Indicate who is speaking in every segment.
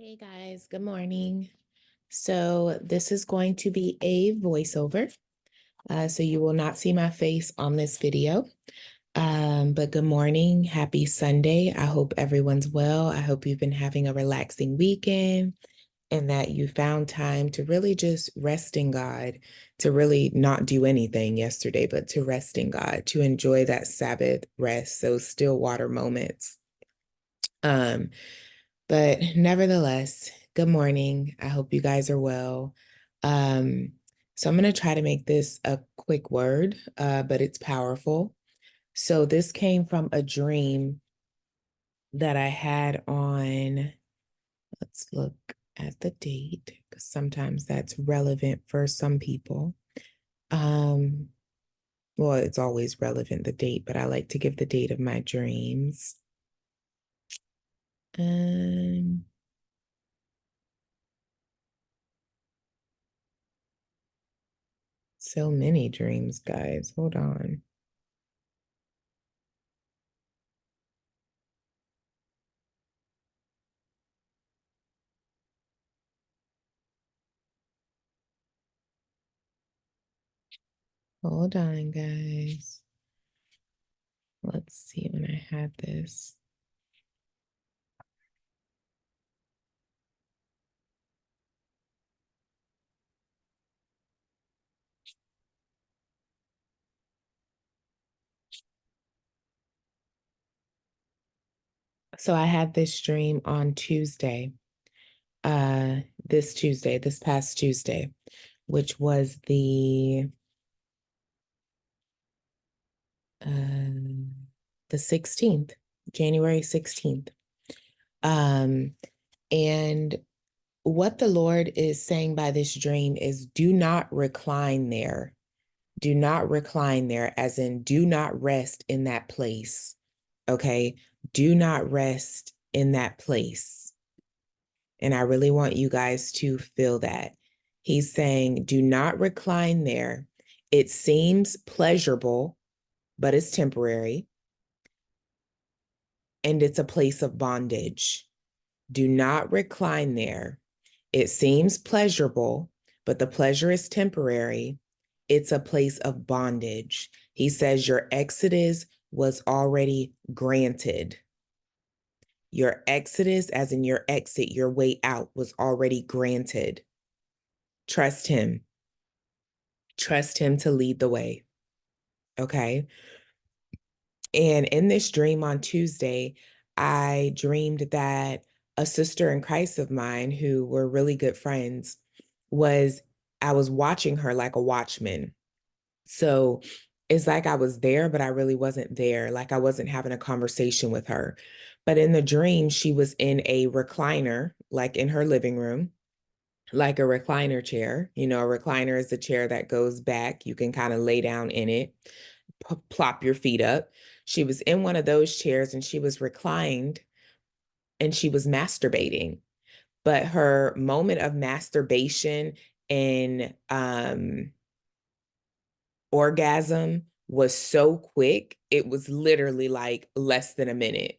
Speaker 1: Hey guys, good morning. So this is going to be a voiceover. So you will not see my face on this video. But good morning, happy Sunday. I hope everyone's well. I hope you've been having a relaxing weekend and that you found time to really just rest in God, to really not do anything yesterday, but to rest in God, to enjoy that Sabbath rest, those still water moments. Um, But nevertheless, good morning. I hope you guys are well. Um, so I'm going to try to make this a quick word, but it's powerful. So this came from a dream that I had on, let's look at the date, because sometimes that's relevant for some people. Um, well, it's always relevant, the date, but I like to give the date of my dreams. Um, so many dreams, guys. Hold on. Hold on, guys. Let's see when I had this. So I had this dream on Tuesday, this past Tuesday, which was um the 16th, January 16th. Um, and what the Lord is saying by this dream is do not recline there. Do not recline there, as in do not rest in that place. Okay. Do not rest in that place. And I really want you guys to feel that. He's saying, do not recline there. It seems pleasurable, but it's temporary. And it's a place of bondage. Do not recline there. It seems pleasurable, but the pleasure is temporary. It's a place of bondage. He says your exodus was already granted. Your exodus, as in your exit, your way out, was already granted. Trust him. Trust him to lead the way. Okay. And in this dream on Tuesday, I dreamed that a sister in Christ of mine, who were really good friends, I was watching her like a watchman. So it's like I was there, but I really wasn't there. Like I wasn't having a conversation with her. But in the dream, she was in a recliner, like in her living room, like a recliner chair. You know, a recliner is the chair that goes back. You can kind of lay down in it, plop your feet up. She was in one of those chairs and she was reclined and she was masturbating. But her moment of masturbation and orgasm was so quick, it was literally like less than a minute.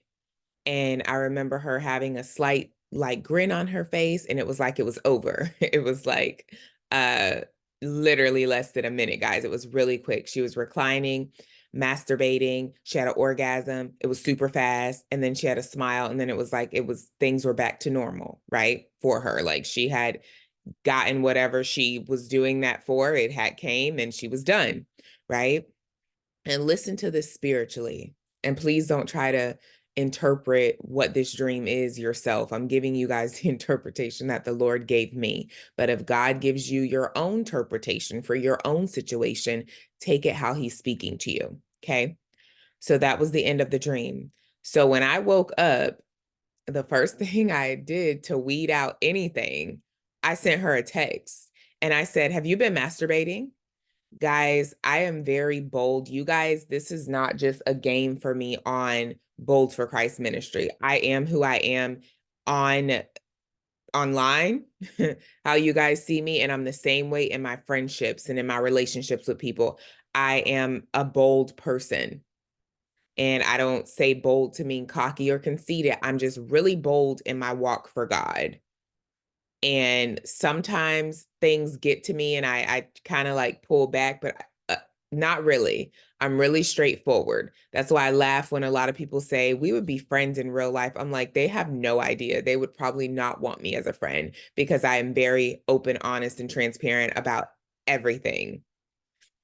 Speaker 1: And I remember her having a slight like grin on her face, and it was like it was over. It was like uh literally less than a minute, guys. It was really quick. She was reclining, masturbating, she had an orgasm. It was super fast, and then she had a smile, and then it was like things were back to normal, right? For her. Like she had gotten whatever she was doing that for, it had came and she was done, right? And listen to this spiritually. And please don't try to interpret what this dream is yourself. I'm giving you guys the interpretation that the Lord gave me. But if God gives you your own interpretation for your own situation, take it how he's speaking to you. Okay. So that was the end of the dream. So when I woke up, the first thing I did to weed out anything, I sent her a text and I said, have you been masturbating? Guys, I am very bold. You guys, this is not just a game for me on Bold for Christ ministry. I am who I am on online, how you guys see me, and I'm the same way in my friendships and in my relationships with people. I am a bold person. And I don't say bold to mean cocky or conceited. I'm just really bold in my walk for God. And sometimes things get to me and I kind of like pull back, but not really. I'm really straightforward. That's why I laugh when a lot of people say we would be friends in real life. I'm like, they have no idea. They would probably not want me as a friend because I am very open, honest, and transparent about everything.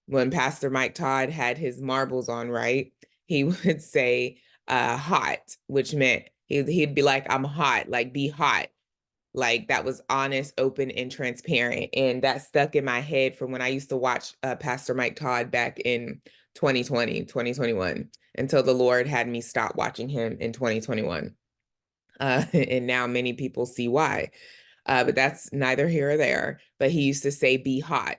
Speaker 1: When Pastor Mike Todd had his marbles on, right, he would say hot, which meant he'd be like, I'm hot, like be hot. Like that was honest, open, and transparent. And that stuck in my head from when I used to watch Pastor Mike Todd back in 2020, 2021, until the Lord had me stop watching him in 2021. And now many people see why. But that's neither here or there. But he used to say, be hot,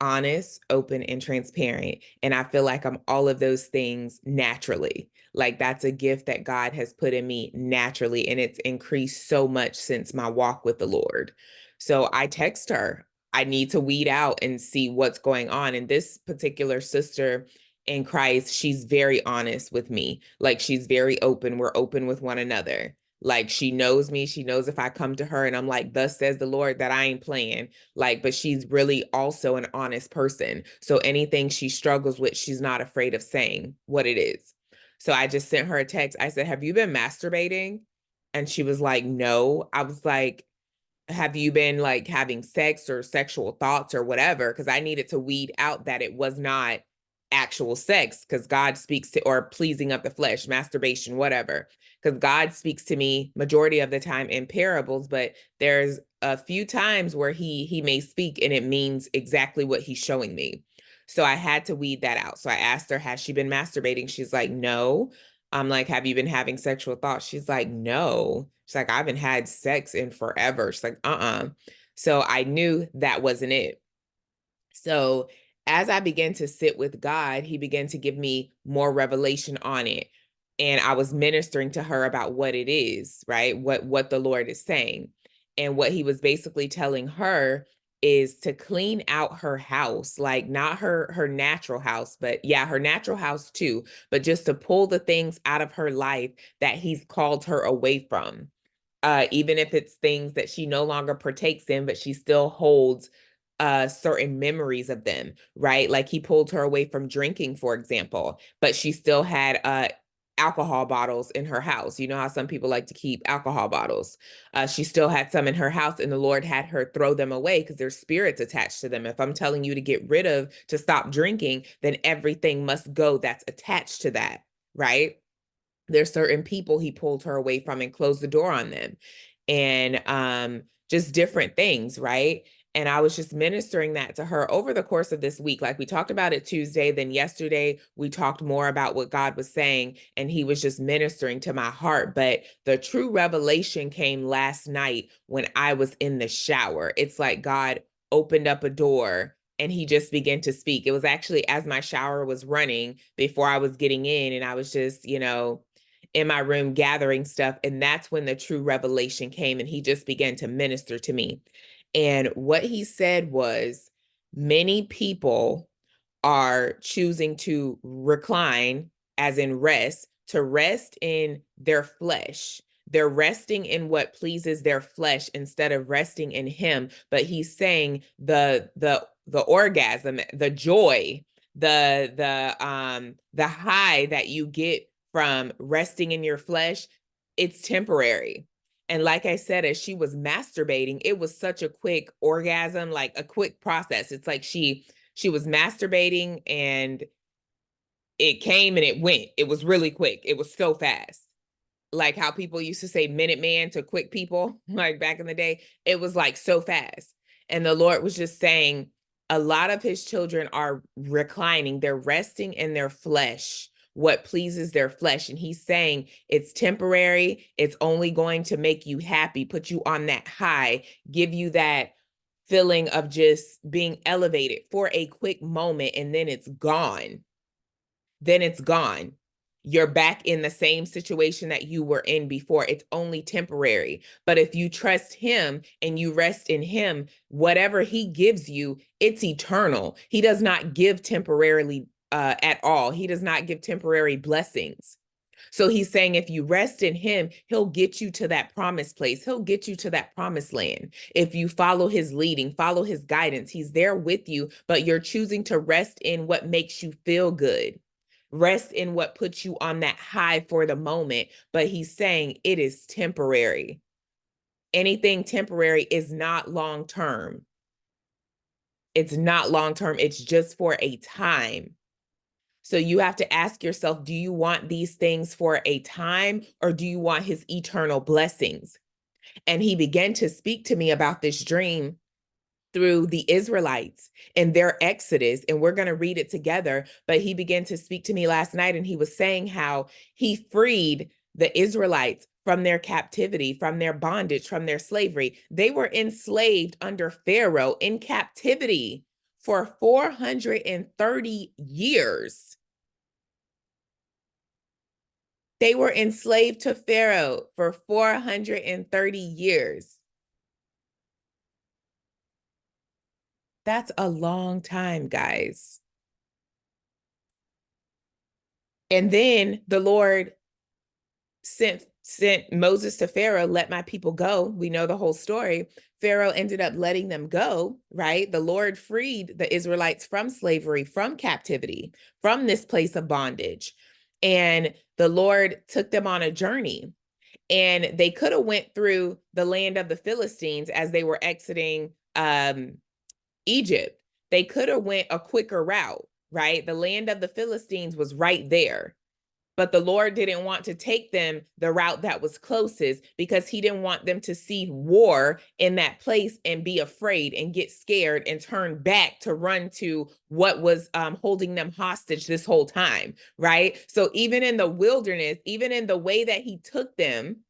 Speaker 1: honest, open, and transparent. And I feel like I'm all of those things naturally. Like that's a gift that God has put in me naturally. And it's increased so much since my walk with the Lord. So I text her. I need to weed out and see what's going on. And this particular sister in Christ, she's very honest with me. Like she's very open. We're open with one another. Like she knows me. She knows if I come to her and I'm like, thus says the Lord, that I ain't playing. Like, but she's really also an honest person. So anything she struggles with, she's not afraid of saying what it is. So I just sent her a text. I said, have you been masturbating? And she was like, no. I was like, have you been like having sex or sexual thoughts or whatever? Because I needed to weed out that it was not actual sex, because God speaks to, or pleasing of the flesh, masturbation, whatever. Because God speaks to me majority of the time in parables, but there's a few times where he may speak and it means exactly what he's showing me. So I had to weed that out. So I asked her, has she been masturbating? She's like, no. I'm like, have you been having sexual thoughts? She's like, no. She's like, I haven't had sex in forever. She's like, So I knew that wasn't it. So as I began to sit with God, he began to give me more revelation on it. And I was ministering to her about what it is, right? What the Lord is saying. And what he was basically telling her is to clean out her house, like not her natural house, but yeah, her natural house too, but just to pull the things out of her life that he's called her away from. Even if it's things that she no longer partakes in, but she still holds certain memories of them, right? Like he pulled her away from drinking, for example, but she still had alcohol bottles in her house. You know how some people like to keep alcohol bottles. She still had some in her house, and the Lord had her throw them away because there's spirits attached to them. If I'm telling you to get rid of, to stop drinking, then everything must go that's attached to that, right? There's certain people he pulled her away from and closed the door on them, and just different things, right? And I was just ministering that to her over the course of this week. Like we talked about it Tuesday, then yesterday we talked more about what God was saying, and he was just ministering to my heart. But the true revelation came last night when I was in the shower. It's like God opened up a door and he just began to speak. It was actually as my shower was running before I was getting in, and I was just, in my room gathering stuff. And that's when the true revelation came, and he just began to minister to me. And what he said was, many people are choosing to recline, as in rest, to rest in their flesh. They're resting in what pleases their flesh instead of resting in him. But he's saying the orgasm, the joy, the high that you get from resting in your flesh, it's temporary. And like I said, as she was masturbating, it was such a quick orgasm, like a quick process. It's like she was masturbating and it came and it went. It was really quick. It was so fast. Like how people used to say minute man to quick people, like back in the day, it was like so fast. And the Lord was just saying, a lot of his children are reclining, they're resting in their flesh, what pleases their flesh. And he's saying it's temporary, it's only going to make you happy, put you on that high, give you that feeling of just being elevated for a quick moment, and then it's gone. Then it's gone. You're back in the same situation that you were in before. It's only temporary. But if you trust him and you rest in him, whatever he gives you, it's eternal. He does not give temporarily at all. He does not give temporary blessings. So he's saying if you rest in him, he'll get you to that promised place. He'll get you to that promised land. If you follow his leading, follow his guidance, he's there with you, but you're choosing to rest in what makes you feel good. Rest in what puts you on that high for the moment. But he's saying it is temporary. Anything temporary is not long term. It's not long term. It's just for a time. So you have to ask yourself, do you want these things for a time, or do you want his eternal blessings? And he began to speak to me about this dream through the Israelites and their exodus. And we're going to read it together. But he began to speak to me last night, and he was saying how he freed the Israelites from their captivity, from their bondage, from their slavery. They were enslaved under Pharaoh in captivity for 430 years. They were enslaved to Pharaoh for 430 years. That's a long time, guys. And then the Lord sent Moses to Pharaoh, let my people go. We know the whole story. Pharaoh ended up letting them go, right? The Lord freed the Israelites from slavery, from captivity, from this place of bondage. And the Lord took them on a journey. And they could have went through the land of the Philistines as they were exiting Egypt. They could have went a quicker route, right? The land of the Philistines was right there. But the Lord didn't want to take them the route that was closest, because he didn't want them to see war in that place and be afraid and get scared and turn back to run to what was holding them hostage this whole time, right? So even in the wilderness, even in the way that he took them,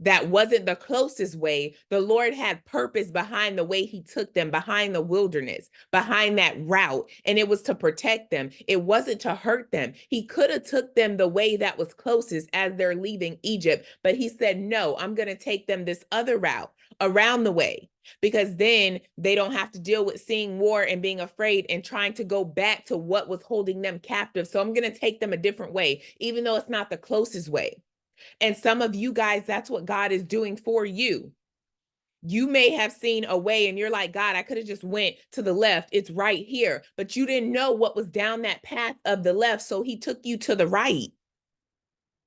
Speaker 1: that wasn't the closest way. The Lord had purpose behind the way he took them, behind the wilderness, behind that route. And it was to protect them. It wasn't to hurt them. He could have took them the way that was closest as they're leaving Egypt. But he said, no, I'm going to take them this other route around the way, because then they don't have to deal with seeing war and being afraid and trying to go back to what was holding them captive. So I'm going to take them a different way, even though it's not the closest way. And some of you guys, that's what God is doing for you. You may have seen a way and you're like, God, I could have just went to the left. It's right here. But you didn't know what was down that path of the left. So he took you to the right.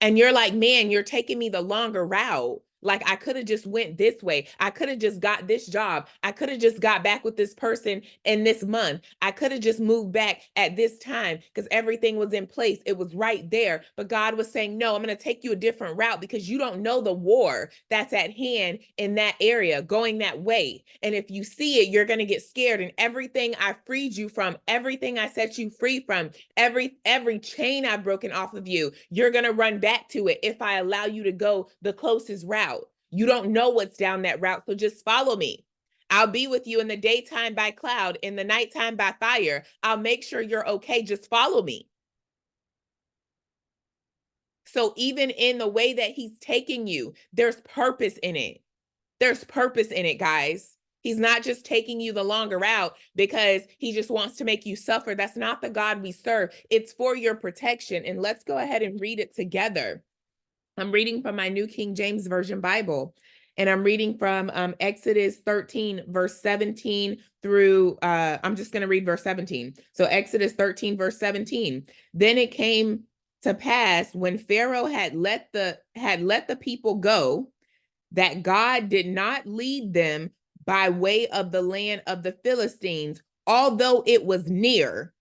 Speaker 1: And you're like, man, you're taking me the longer route. Like, I could have just went this way. I could have just got this job. I could have just got back with this person in this month. I could have just moved back at this time because everything was in place. It was right there. But God was saying, no, I'm going to take you a different route because you don't know the war that's at hand in that area going that way. And if you see it, you're going to get scared. And everything I freed you from, everything I set you free from, every chain I've broken off of you, you're going to run back to it if I allow you to go the closest route. You don't know what's down that route, so just follow me. I'll be with you in the daytime by cloud, in the nighttime by fire. I'll make sure you're okay. Just follow me. So even in the way that he's taking you, there's purpose in it. There's purpose in it, guys. He's not just taking you the longer route because he just wants to make you suffer. That's not the God we serve. It's for your protection. And let's go ahead and read it together. I'm reading from my New King James Version Bible, and I'm reading from Exodus 13, verse 17 through, I'm just going to read verse 17. So Exodus 13, verse 17. Then it came to pass when Pharaoh had let the people go, that God did not lead them by way of the land of the Philistines, although it was near.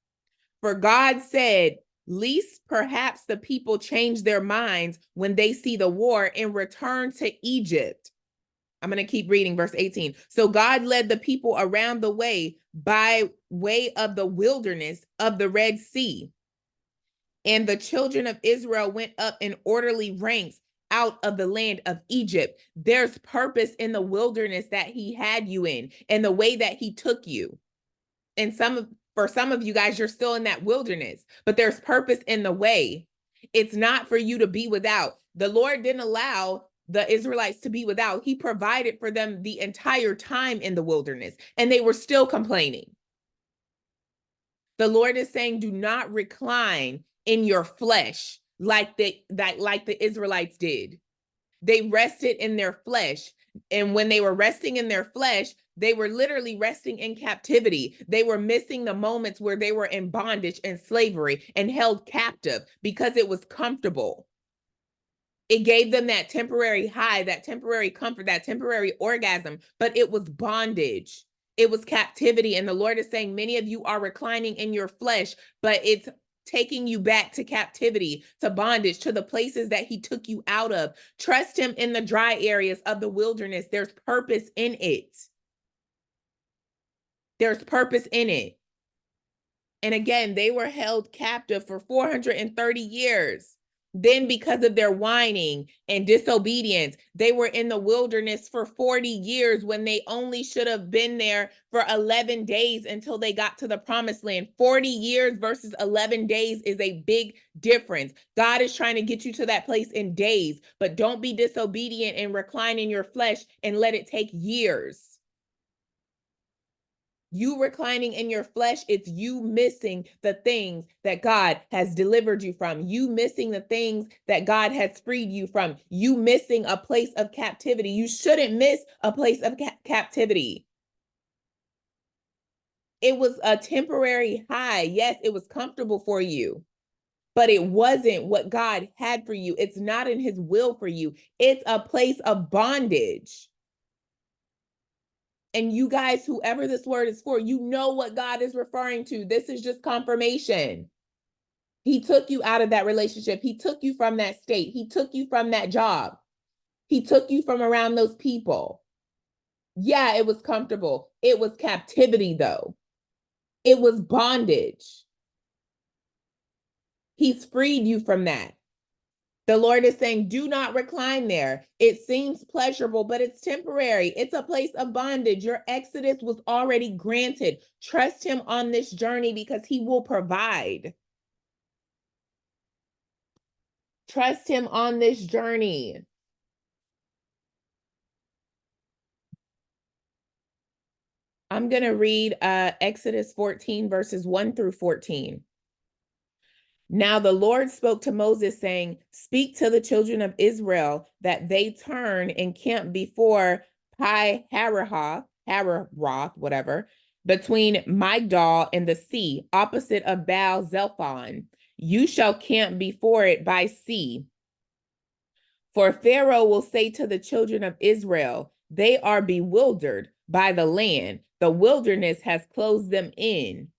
Speaker 1: For God said, least perhaps the people change their minds when they see the war and return to Egypt. I'm going to keep reading verse 18. So God led the people around the way by way of the wilderness of the Red Sea. And the children of Israel went up in orderly ranks out of the land of Egypt. There's purpose in the wilderness that he had you in and the way that he took you. And for some of you guys, you're still in that wilderness, but there's purpose in the way. It's not for you to be without. The Lord didn't allow the Israelites to be without. He provided for them the entire time in the wilderness, and they were still complaining. The Lord is saying, do not recline in your flesh. like the Israelites did. They rested in their flesh. And when they were resting in their flesh, they were literally resting in captivity. They were missing the moments where they were in bondage and slavery and held captive because it was comfortable. It gave them that temporary high, that temporary comfort, that temporary orgasm, but it was bondage. It was captivity. And the Lord is saying, many of you are reclining in your flesh, but it's taking you back to captivity, to bondage, to the places that he took you out of. Trust him in the dry areas of the wilderness. There's purpose in it. There's purpose in it. And again, they were held captive for 430 years. Then, because of their whining and disobedience, they were in the wilderness for 40 years when they only should have been there for 11 days until they got to the promised land. 40 years versus 11 days is a big difference. God is trying to get you to that place in days, but don't be disobedient and recline in your flesh and let it take years. You reclining in your flesh, it's you missing the things that God has delivered you from. You missing the things that God has freed you from. You missing a place of captivity. You shouldn't miss a place of captivity. It was a temporary high. Yes, it was comfortable for you, but it wasn't what God had for you. It's not in his will for you. It's a place of bondage. And you guys, whoever this word is for, you know what God is referring to. This is just confirmation. He took you out of that relationship. He took you from that state. He took you from that job. He took you from around those people. Yeah, it was comfortable. It was captivity, though. It was bondage. He's freed you from that. The Lord is saying, do not recline there. It seems pleasurable, but it's temporary. It's a place of bondage. Your exodus was already granted. Trust him on this journey because he will provide. Trust him on this journey. I'm going to read Exodus 14, verses 1 through 14. Now the Lord spoke to Moses, saying, speak to the children of Israel that they turn and camp before Pi Hahiroth, whatever, between Migdal and the sea, opposite of Baal Zephon. You shall camp before it by sea. For Pharaoh will say to the children of Israel, they are bewildered by the land. The wilderness has closed them in.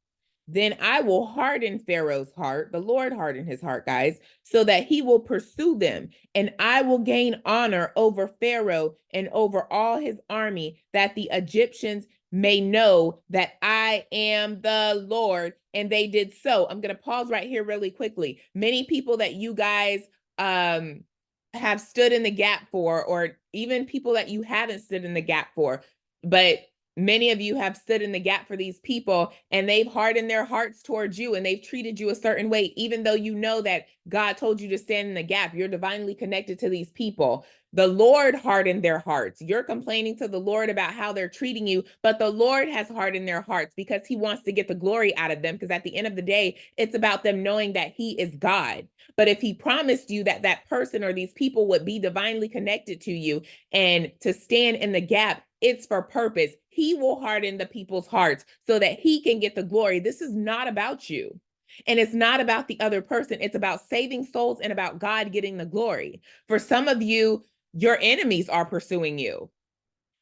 Speaker 1: Then I will harden Pharaoh's heart, the Lord harden his heart, guys, so that he will pursue them. And I will gain honor over Pharaoh and over all his army, that the Egyptians may know that I am the Lord. And they did so. I'm going to pause right here really quickly. Many people that you guys have stood in the gap for, or even people that you haven't stood in the gap for, but many of you have stood in the gap for these people, and they've hardened their hearts towards you, and they've treated you a certain way, even though you know that God told you to stand in the gap. You're divinely connected to these people. The Lord hardened their hearts. You're complaining to the Lord about how they're treating you, but the Lord has hardened their hearts because he wants to get the glory out of them, because at the end of the day, it's about them knowing that he is God. But if he promised you that that person or these people would be divinely connected to you and to stand in the gap, it's for purpose. He will harden the people's hearts so that he can get the glory. This is not about you. And it's not about the other person. It's about saving souls and about God getting the glory. For some of you, your enemies are pursuing you.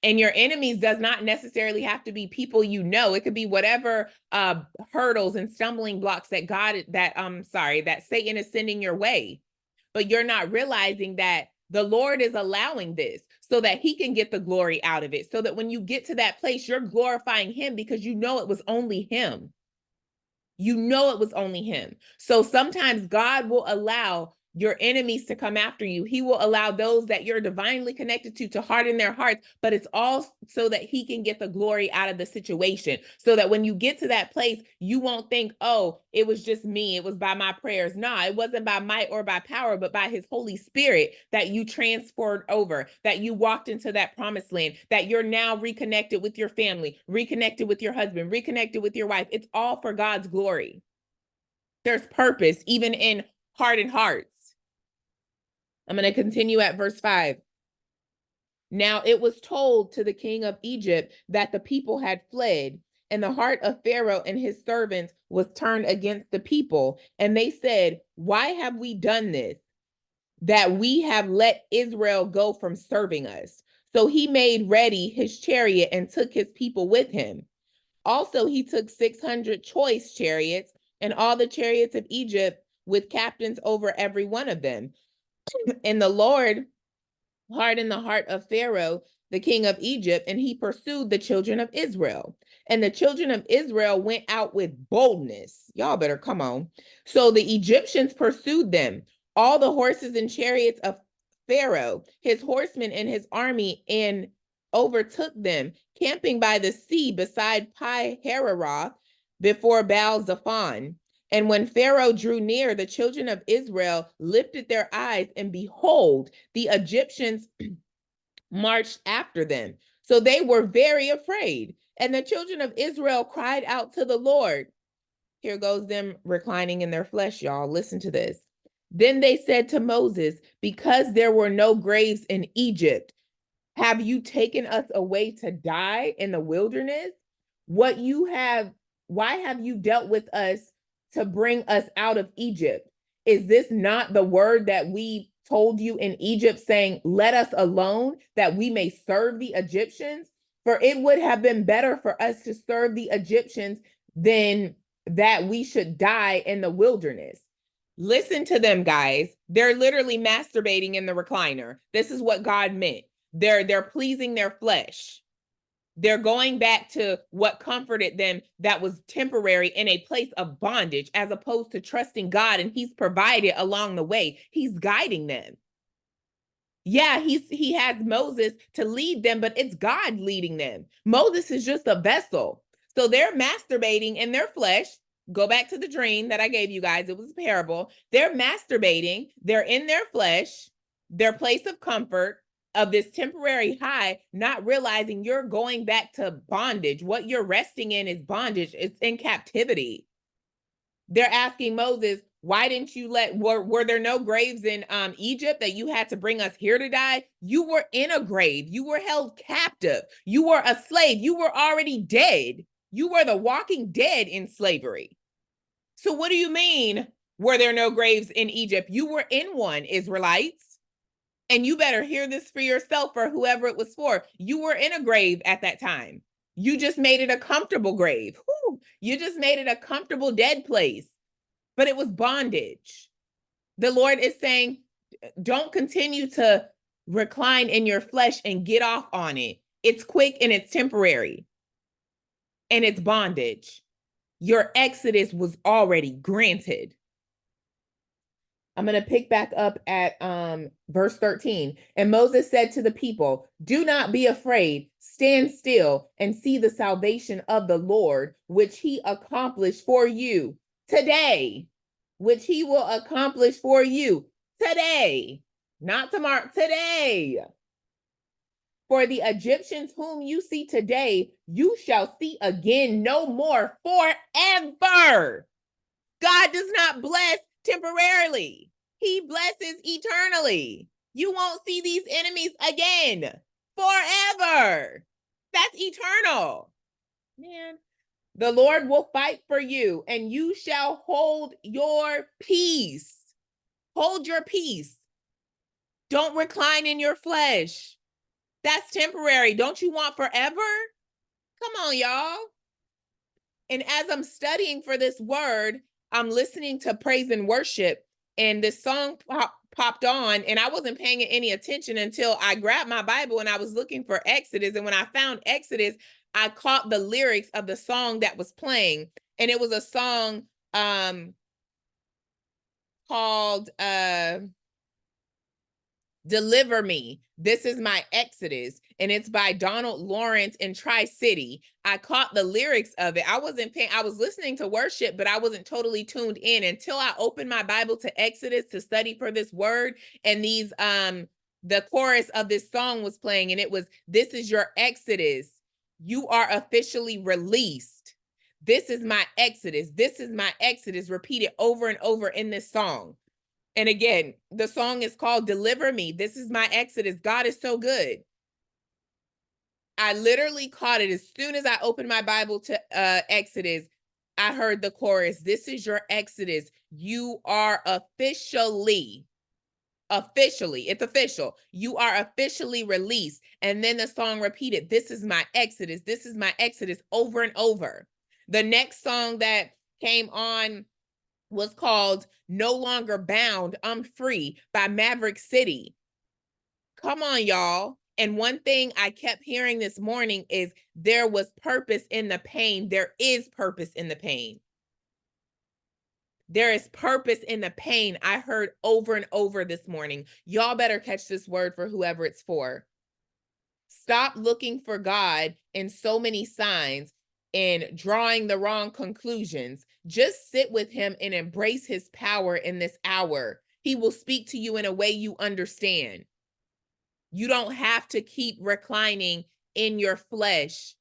Speaker 1: And your enemies does not necessarily have to be people you know. It could be whatever hurdles and stumbling blocks that Satan is sending your way. But you're not realizing that the Lord is allowing this so that he can get the glory out of it. So that when you get to that place, you're glorifying him because you know it was only him. You know it was only him. So sometimes God will allow your enemies to come after you. He will allow those that you're divinely connected to harden their hearts, but it's all so that he can get the glory out of the situation. So that when you get to that place, you won't think, oh, it was just me. It was by my prayers. No, it wasn't by might or by power, but by his Holy Spirit that you transferred over, that you walked into that promised land, that you're now reconnected with your family, reconnected with your husband, reconnected with your wife. It's all for God's glory. There's purpose, even in hardened hearts. I'm going to continue at verse 5. Now it was told to the king of Egypt that the people had fled, and the heart of Pharaoh and his servants was turned against the people. And they said, why have we done this, that we have let Israel go from serving us? So he made ready his chariot and took his people with him. Also, he took 600 choice chariots and all the chariots of Egypt with captains over every one of them. And the Lord hardened the heart of Pharaoh, the king of Egypt, and he pursued the children of Israel. And the children of Israel went out with boldness. Y'all better come on. So the Egyptians pursued them, all the horses and chariots of Pharaoh, his horsemen and his army, and overtook them, camping by the sea beside Pi Hahiroth before Baal Zephon. And when Pharaoh drew near, the children of Israel lifted their eyes, and behold, the Egyptians marched after them. So they were very afraid. And the children of Israel cried out to the Lord. Here goes them reclining in their flesh, y'all. Listen to this. Then they said to Moses, because there were no graves in Egypt, have you taken us away to die in the wilderness? Why have you dealt with us to bring us out of Egypt? Is this not the word that we told you in Egypt, saying, let us alone that we may serve the Egyptians? For it would have been better for us to serve the Egyptians than that we should die in the wilderness. Listen to them, guys. They're literally masturbating in the recliner. This is what God meant. They're pleasing their flesh. They're going back to what comforted them that was temporary in a place of bondage, as opposed to trusting God, and he's provided along the way. He's guiding them. Yeah, he has Moses to lead them, but it's God leading them. Moses is just a vessel. So they're masturbating in their flesh. Go back to the dream that I gave you guys. It was a parable. They're masturbating. They're in their flesh, their place of comfort, of this temporary high, not realizing you're going back to bondage. What you're resting in is bondage. It's in captivity. They're asking Moses, why didn't you were there no graves in Egypt that you had to bring us here to die? You were in a grave. You were held captive. You were a slave. You were already dead. You were the walking dead in slavery. So what do you mean, were there no graves in Egypt? You were in one, Israelites. And you better hear this for yourself, or whoever it was for. You were in a grave at that time. You just made it a comfortable grave. Whew. You just made it a comfortable dead place. But it was bondage. The Lord is saying, don't continue to recline in your flesh and get off on it. It's quick and it's temporary. And it's bondage. Your exodus was already granted. I'm going to pick back up at verse 13. And Moses said to the people, do not be afraid, stand still and see the salvation of the Lord, which he accomplished for you today, which he will accomplish for you today, not tomorrow, today. For the Egyptians whom you see today, you shall see again no more forever. God does not bless temporarily. He blesses eternally. You won't see these enemies again forever. That's eternal. Man, the Lord will fight for you, and you shall hold your peace. Hold your peace. Don't recline in your flesh. That's temporary. Don't you want forever? Come on, y'all. And as I'm studying for this word, I'm listening to praise and worship, and this song popped on, and I wasn't paying any attention until I grabbed my Bible and I was looking for Exodus. And when I found Exodus, I caught the lyrics of the song that was playing, and it was a song called Deliver Me. This is my Exodus, and it's by Donald Lawrence in Tri-City. I caught the lyrics of it. I was listening to worship, but I wasn't totally tuned in until I opened my Bible to Exodus to study for this word. And the chorus of this song was playing, and it was, this is your Exodus. You are officially released. This is my Exodus. This is my Exodus, repeated over and over in this song. And again, the song is called Deliver Me. This is my exodus. God is so good. I literally caught it as soon as I opened my Bible to Exodus. I heard the chorus. This is your exodus. You are officially, it's official. You are officially released. And then the song repeated, this is my exodus. This is my exodus, over and over. The next song that came on was called No Longer Bound, I'm Free by Maverick City. Come on, y'all. And one thing I kept hearing this morning is there was purpose in the pain. There is purpose in the pain. There is purpose in the pain. I heard over and over this morning. Y'all better catch this word for whoever it's for. Stop looking for God in so many signs and drawing the wrong conclusions. Just sit with him and embrace his power in this hour. He will speak to you in a way you understand. You don't have to keep reclining in your flesh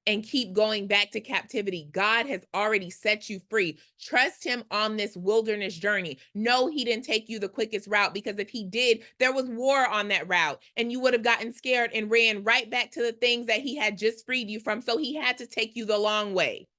Speaker 1: and keep going back to captivity. God has already set you free. Trust him on this wilderness journey. No, he didn't take you the quickest route, because if he did, there was war on that route and you would have gotten scared and ran right back to the things that he had just freed you from. So he had to take you the long way.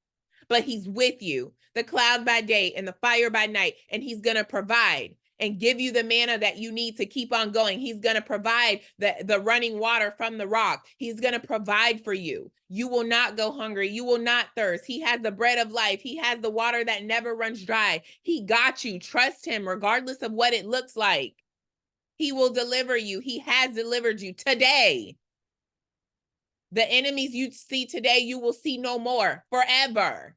Speaker 1: But he's with you, the cloud by day and the fire by night, and he's going to provide and give you the manna that you need to keep on going. He's going to provide the running water from the rock. He's going to provide for you. You will not go hungry. You will not thirst. He has the bread of life. He has the water that never runs dry. He got you. Trust him regardless of what it looks like. He will deliver you. He has delivered you today. The enemies you see today, you will see no more forever.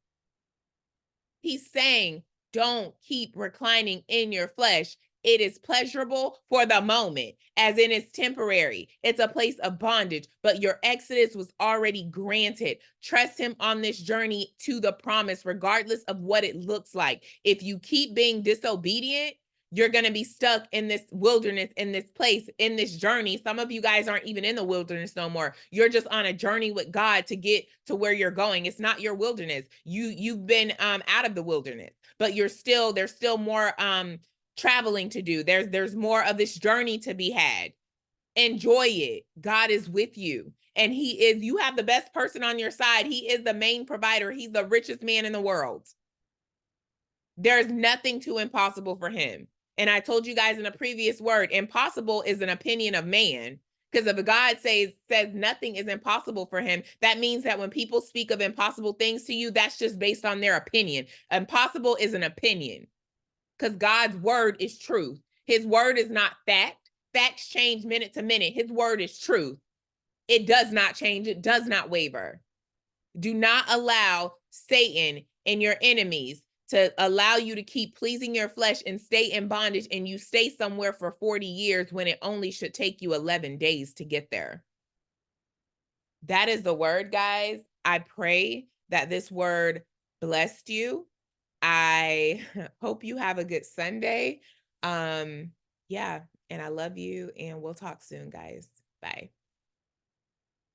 Speaker 1: He's saying, don't keep reclining in your flesh. It is pleasurable for the moment, as in it's temporary. It's a place of bondage, but your exodus was already granted. Trust him on this journey to the promise, regardless of what it looks like. If you keep being disobedient, you're going to be stuck in this wilderness, in this place, in this journey. Some of you guys aren't even in the wilderness no more. You're just on a journey with God to get to where you're going. It's not your wilderness. You've been out of the wilderness, but there's still more traveling to do. There's more of this journey to be had. Enjoy it. God is with you. And you have the best person on your side. He is the main provider. He's the richest man in the world. There's nothing too impossible for him. And I told you guys in a previous word, impossible is an opinion of man. Because if a God says nothing is impossible for him, that means that when people speak of impossible things to you, that's just based on their opinion. Impossible is an opinion, because God's word is truth. His word is not fact. Facts change minute to minute. His word is truth. It does not change. It does not waver. Do not allow Satan and your enemies to allow you to keep pleasing your flesh and stay in bondage, and you stay somewhere for 40 years when it only should take you 11 days to get there. That is the word, guys. I pray that this word blessed you. I hope you have a good Sunday. Yeah, and I love you, and we'll talk soon, guys. Bye.